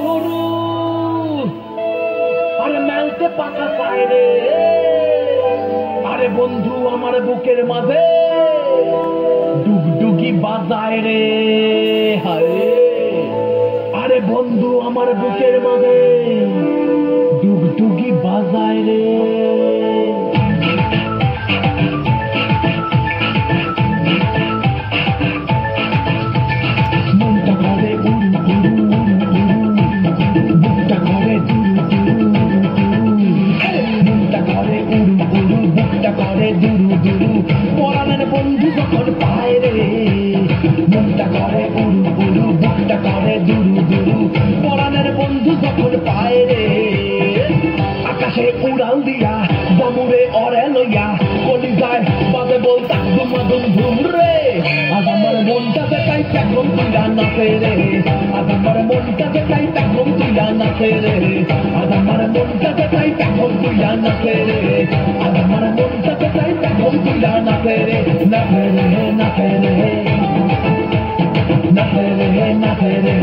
হরু আরে মেলতে পাকা চায় রে, আরে বন্ধু আমার বুকের মাঝে ডুগডুগি বাজায় রে, হায় আরে বন্ধু আমার বুকের মাঝে ডুগডুগি বাজায় রে। মনটা করে উড়ু উড়ু উড়ু উড়ু, বুকটা করে দুরু দুরু দুরু, মনটা করে উড়ু উড়ু, বুকটা করে দুরু দুরু, পরাণের বন্ধু যখন পায় রে, মনটা করে উড়ু উড়ু, বুকটা করে দুরু দুরু, পরাণের বন্ধু যখন পায় রে, আকাশে উড়াল দিয়া জামুরে অরে লইয়া কলিজায় বাজে বলতা দুমাদুম ধুম রে, আজ আমার মনটাতে তাই পেগম তুইলা নাচে রে, আজ আমার মনটাতে তাই পেগম তুইলা নাচে রে, আজ আমার মনটাতে তাই পেগম তুইলা নাচে রে, আজ আমার মনটাতে তাই পেগম তুইলা নাচে রে, নাচে রে নাচে রে নাচে রে নাচে রে।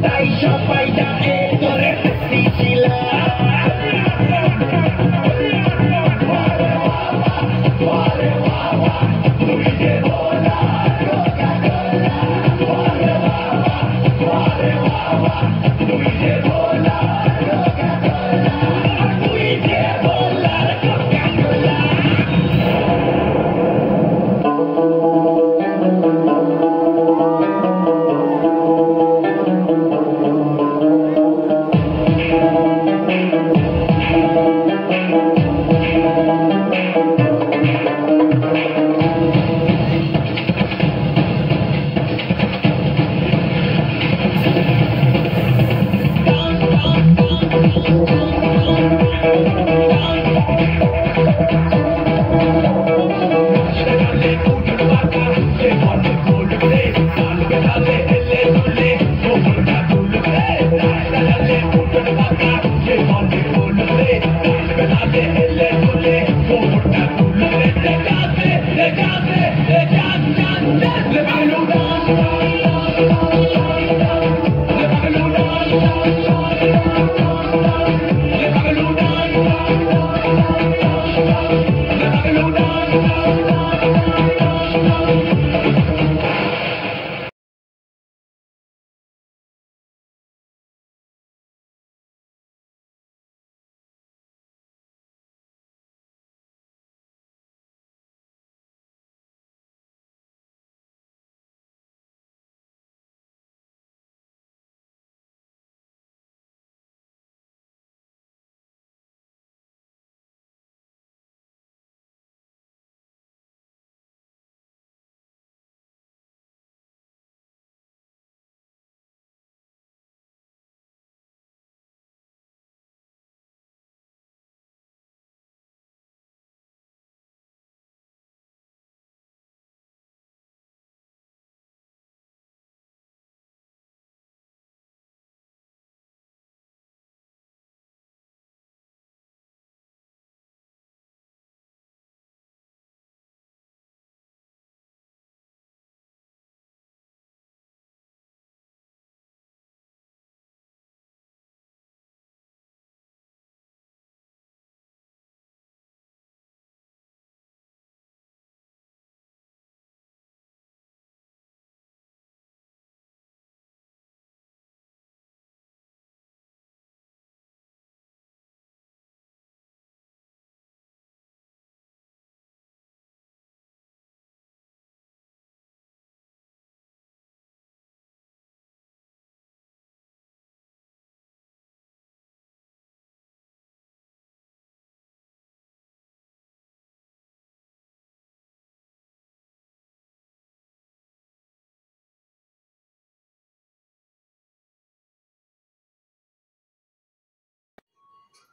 তাই সবাই ডাকে তোরে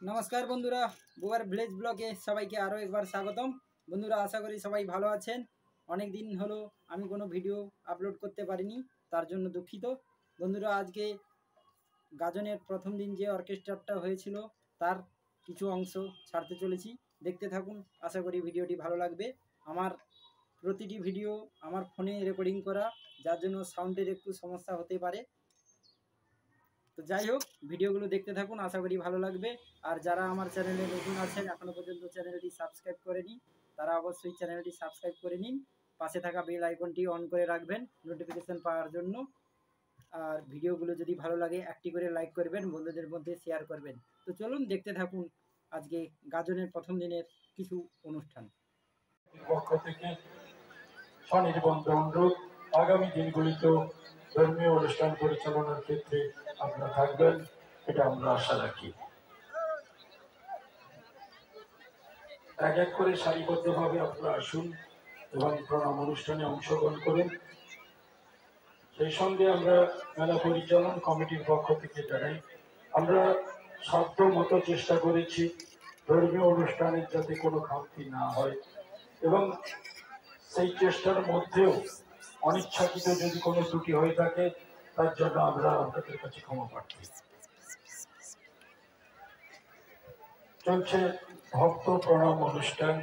नमस्कार बंधुरा बुआर ভিলেজ ব্লগে সবাইকে আরও একবার স্বাগতম। বন্ধুরা আশা করি সবাই ভালো আছেন। অনেক দিন হলো আমি কোনো ভিডিও আপলোড করতে পারিনি, তার জন্য দুঃখিত। বন্ধুরা আজকে গাজনের প্রথম দিন যে অর্কেস্ট্রাটা হয়েছিল তার কিছু অংশ ছাড়তে চলেছি, দেখতে থাকুন। আশা করি ভিডিওটি ভালো লাগবে। আমার প্রতিটি ভিডিও আমার ফোনে রেকর্ডিং করা, যার জন্য সাউন্ডের একটু সমস্যা হতে পারে। তো যাই হোক, ভিডিওগুলো দেখতে থাকুন, আশা করি ভালো লাগবে। আর যারা আমার চ্যানেলে নতুন আছেন, এখনও পর্যন্ত চ্যানেলটি সাবস্ক্রাইব করেনি, তারা অবশ্যই চ্যানেলটি সাবস্ক্রাইব করে নিন। পাশে থাকা বেল আইকনটি অন করে রাখবেন নোটিফিকেশান পাওয়ার জন্য। আর ভিডিওগুলো যদি ভালো লাগে একটি করে লাইক করবেন, বন্ধুদের মধ্যে শেয়ার করবেন। তো চলুন দেখতে থাকুন আজকে গাজনের প্রথম দিনের কিছু অনুষ্ঠান। পক্ষ থেকে স্বনির্বন্ধ অনুরোধ, আগামী দিনগুলিতেও ধর্মীয় অনুষ্ঠান পরিচালনার ক্ষেত্রে আপনারা থাকবেন, এটা আমরা আশা রাখি। এক এক করে সারিবদ্ধভাবে আপনারা আসুন এবং প্রণাম অনুষ্ঠানে অংশগ্রহণ করুন। সেই সঙ্গে আমরা মেলা পরিচালন কমিটির পক্ষ থেকে জানাই, আমরা সাধ্য মতো চেষ্টা করেছি ধর্মীয় অনুষ্ঠানের যাতে কোনো খামতি না হয়, এবং সেই চেষ্টার মধ্যেও অনিচ্ছাকৃত যদি কোনো ত্রুটি হয়ে থাকে তার জন্য আমরা আপনাদের কাছে ক্ষমা প্রার্থী। চলছে ভক্ত প্রণাম অনুষ্ঠান।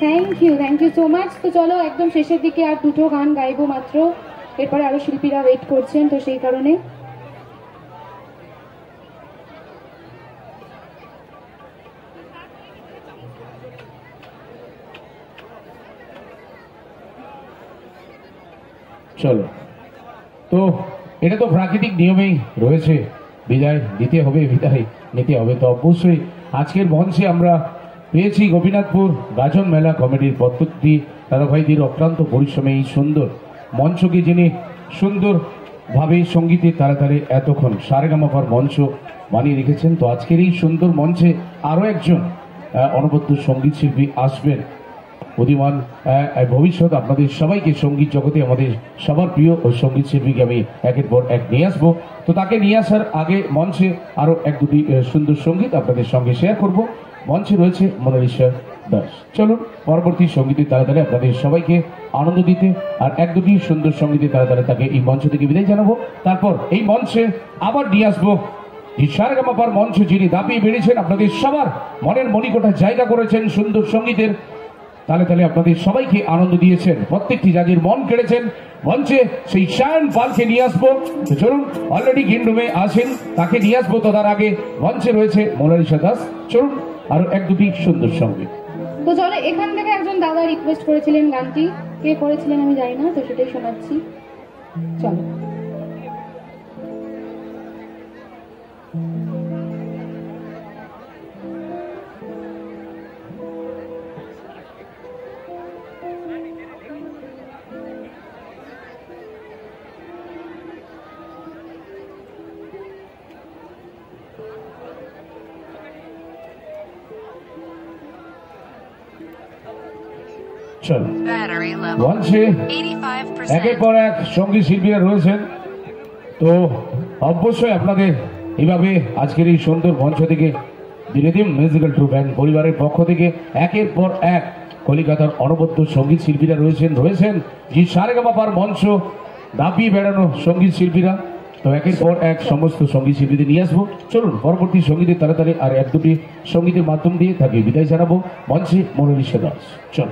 Thank you so much. तो चलो एकदम शेषের দিকে আর দুটো গান গাইবো মাত্র, এরপরে আরো শিল্পীরা ওয়েট করছেন, তো সেই কারণে চলো। তো এটা তো প্রাকৃতিক নিয়মেই রয়েছে, বিদায় দিতে হবে, বিদায় নিতে হবে। তো অবশ্যই আজকের মঞ্চে আমরা পেয়েছি গোপীনাথপুর গাজন মেলা কমিটির প্রত্যেকটি দাদাভাইদের অক্লান্ত পরিশ্রমে এই সুন্দর মঞ্চকে যিনি সুন্দরভাবে সঙ্গীতের তারে এতক্ষণ সারেগামাপার মঞ্চ বানিয়ে রেখেছেন। তো আজকের এই সুন্দর মঞ্চে আরও একজন অনবদ্য সঙ্গীত শিল্পী আসবেন, উদীয়মান ভবিষ্যৎ আপনাদের সবাইকে সঙ্গীত জগতে আমাদের সবার প্রিয় ও সঙ্গীত শিল্পীকে আমি একের পর এক নিয়ে আসবো। তো তাকে নিয়ে আসার আগে মঞ্চে আরও এক দুটি সুন্দর সঙ্গীত আপনাদের সঙ্গে শেয়ার করব। মঞ্চে রয়েছে মোনালিসা দাস। চলুন পরবর্তী সঙ্গীতের তাড়াতাড়ি আপনাদের সবাইকে আনন্দ দিতে আর এক দুটি সুন্দর সঙ্গীতের তাড়াতাড়ি তাকে এই মঞ্চ থেকে বিদায় জানাবো। তারপর এই মঞ্চে আবার নিয়ে আসবো সারেগামাপার মঞ্চ যিনি দাপিয়ে বেড়েছেন, আপনাদের সবার মনের মণিকোঠা জায়গা করেছেন, সুন্দর সঙ্গীতের তালে তালে আপনাদের সবাইকে আনন্দ দিয়েছেন, প্রত্যেকটি জাতির মন কেড়েছেন। মঞ্চে সেই শায়ন পালকে নিয়ে আসবো। চলুন, অলরেডি গ্রিন রুমে আছেন, তাকে নিয়ে আসবো। তো তার আগে মঞ্চে রয়েছে মোনালিসা দাস। চলুন আরো এক দুটি সুন্দর সঙ্গীত। তো চলো, এখান থেকে একজন দাদা রিকোয়েস্ট করেছিলেন গানটি, কে করেছিলেন আমি জানি না, তো সেটাই শোনাচ্ছি। চলো। চলো, মঞ্চে একের পর এক সঙ্গীত শিল্পীরা রয়েছেন। তো অবশ্যই আপনাদের এইভাবে আজকের এই সুন্দর মঞ্চ থেকে দিনেদিন মিউজিক্যাল ট্রুপ ব্যান্ড পরিবারের পক্ষ থেকে একের পর এক কলিকাতার অনবদ্য সঙ্গীত শিল্পীরা রয়েছেন যে সারেগামাপার মঞ্চ দাপিয়ে বেড়ানো সঙ্গীত শিল্পীরা। তো একের পর এক সমস্ত সঙ্গীত শিল্পীদের নিয়ে আসবো। চলুন পরবর্তী সঙ্গীতের তাড়াতাড়ি আর এক দুটি সঙ্গীতের মাধ্যম দিয়ে তাকে বিদায় জানাবো। মঞ্চে মোনালিসা দাস। চল।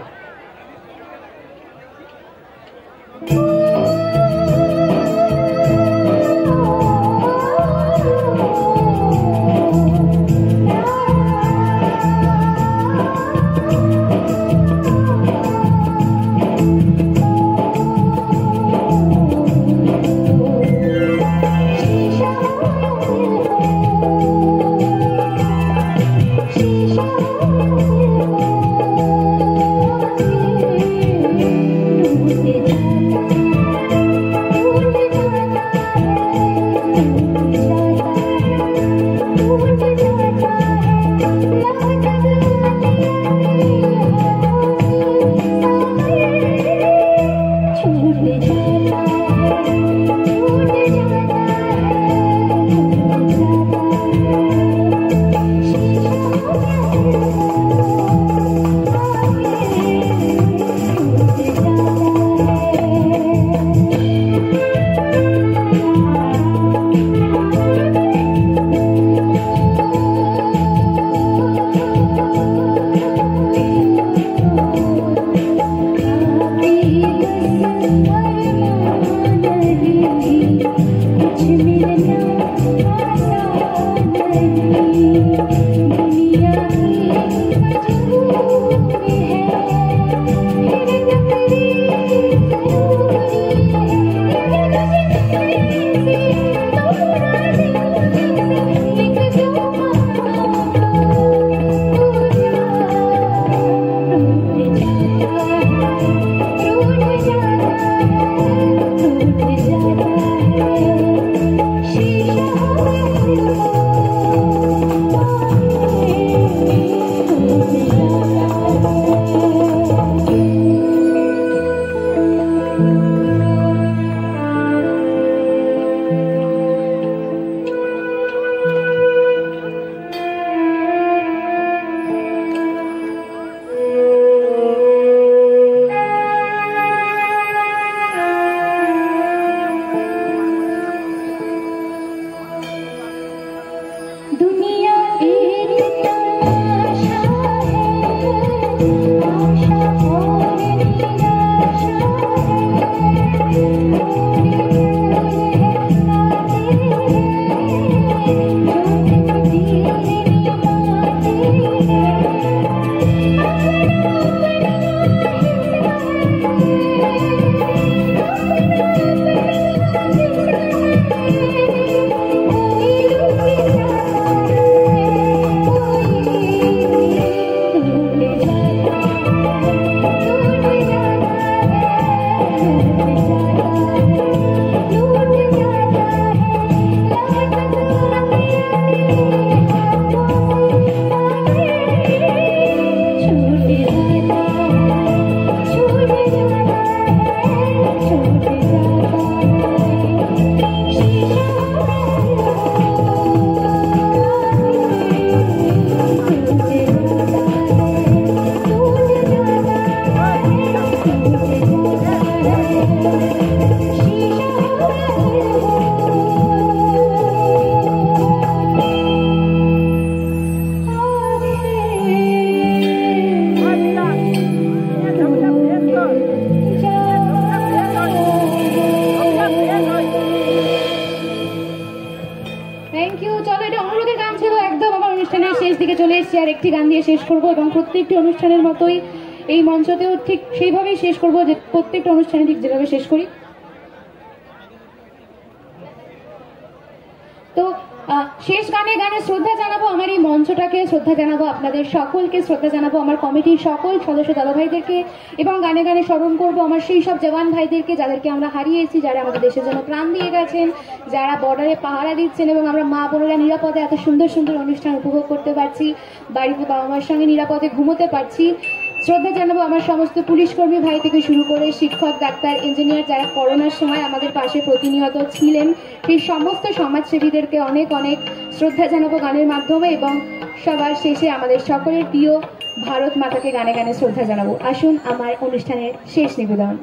Thank you. আর একটি গান দিয়ে শেষ করব এবং প্রত্যেকটি অনুষ্ঠানের মতোই এই মঞ্চতেও ঠিক সেইভাবেই শেষ করব, যে প্রত্যেকটা অনুষ্ঠানে ঠিক যেভাবে শেষ করি। তো শেষ গানে গানে শ্রদ্ধা জানাবো আমার এই মঞ্চটাকে, শ্রদ্ধা জানাবো আপনাদের সকলকে, শ্রদ্ধা জানাবো আমার কমিটির সকল সদস্য দাদা ভাইদেরকে, এবং গানে গানে স্মরণ করবো আমার সেই সব জওয়ান ভাইদেরকে যাদেরকে আমরা হারিয়েছি, যারা আমাদের দেশের জন্য প্রাণ দিয়ে গেছেন, যারা বর্ডারে পাহারা দিচ্ছেন, এবং আমরা মা বোনেরা নিরাপদে এত সুন্দর সুন্দর অনুষ্ঠান উপভোগ করতে পারছি, বাড়িতে বাবা মার সঙ্গে নিরাপদে ঘুমোতে পারছি। শ্রদ্ধা জানাবো আমার সমস্ত পুলিশ কর্মী ভাই থেকে শুরু করে শিক্ষক, ডাক্তার, ইঞ্জিনিয়ার যারা করোনার সময় আমাদের পাশে প্রতিনিয়ত ছিলেন, সেই সমস্ত সমাজসেবীদেরকে অনেক অনেক শ্রদ্ধা জানাবো গানের মাধ্যমে। এবং সবার শেষে আমাদের সকলের প্রিয় ভারত মাতাকে গানে গানে শ্রদ্ধা জানাবো। আসুন আমার অনুষ্ঠানের শেষ নিবেদন।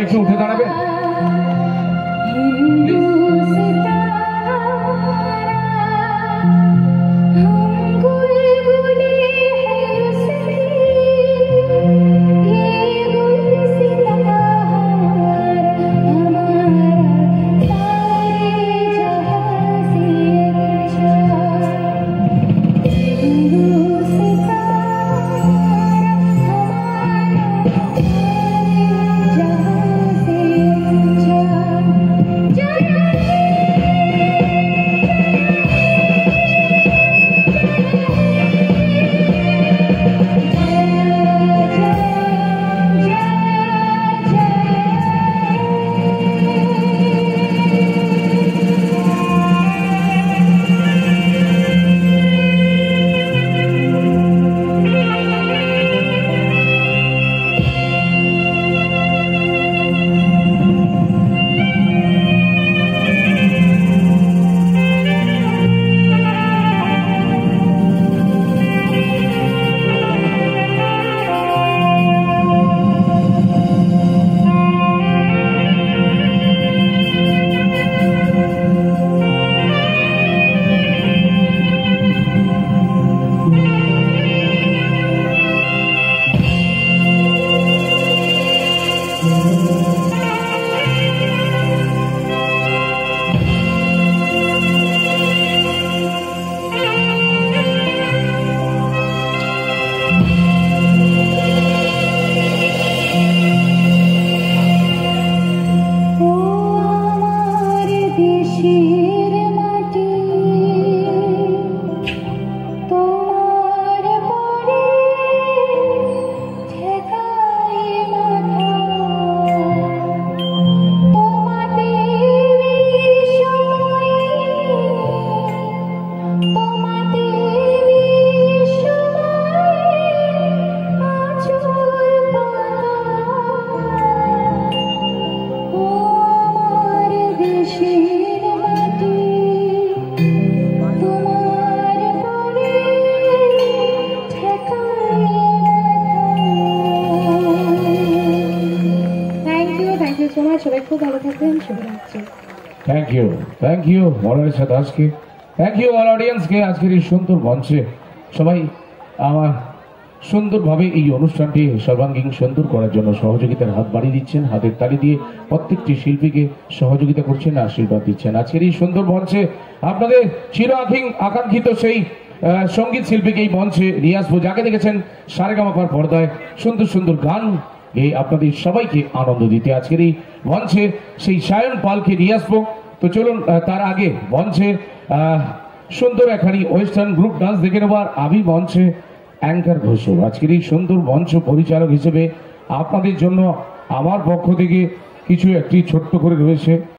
একটু উঠে দাঁড়াবেন। সবাই খুব ভালো থাকবেন, শুভরাত্রি। থ্যাংক ইউ মনালিসা দাসকে, থ্যাংক ইউ অল অডিয়েন্সকে। আজকের এই সুন্দর মঞ্চে সবাই আমার সুন্দরভাবে এই অনুষ্ঠানটি সর্বাঙ্গীন সুন্দর করার জন্য সহযোগিতার হাত বাড়িয়ে দিচ্ছেন, হাতের তালি দিয়ে প্রত্যেকটি শিল্পীকে সহযোগিতা করছেন, আশীর্বাদ দিচ্ছেন। আজকের এই সুন্দর মঞ্চে আপনাদের চির আকাঙ্ক্ষিত সেই সঙ্গীত শিল্পীকে এই মঞ্চে নিয়ে আসবো, যাকে দেখেছেন সারেগামাপার পর্দায় সুন্দর সুন্দর গান এই আপনাদের সবাইকে আনন্দ দিতে। আজকের এই মঞ্চে সেই সায়ন পালকে নিয়ে আসবো। তো চলুন তার আগে মঞ্চে সুন্দর একখানি ওয়েস্টার্ন গ্রুপ ডান্স দেখে নেবার। আমি মঞ্চে অ্যাঙ্কার ঘোষক, আজকের এই সুন্দর মঞ্চ পরিচালক হিসেবে আপনাদের জন্য আমার পক্ষ থেকে কিছু একটি ছোট্ট করে রয়েছে।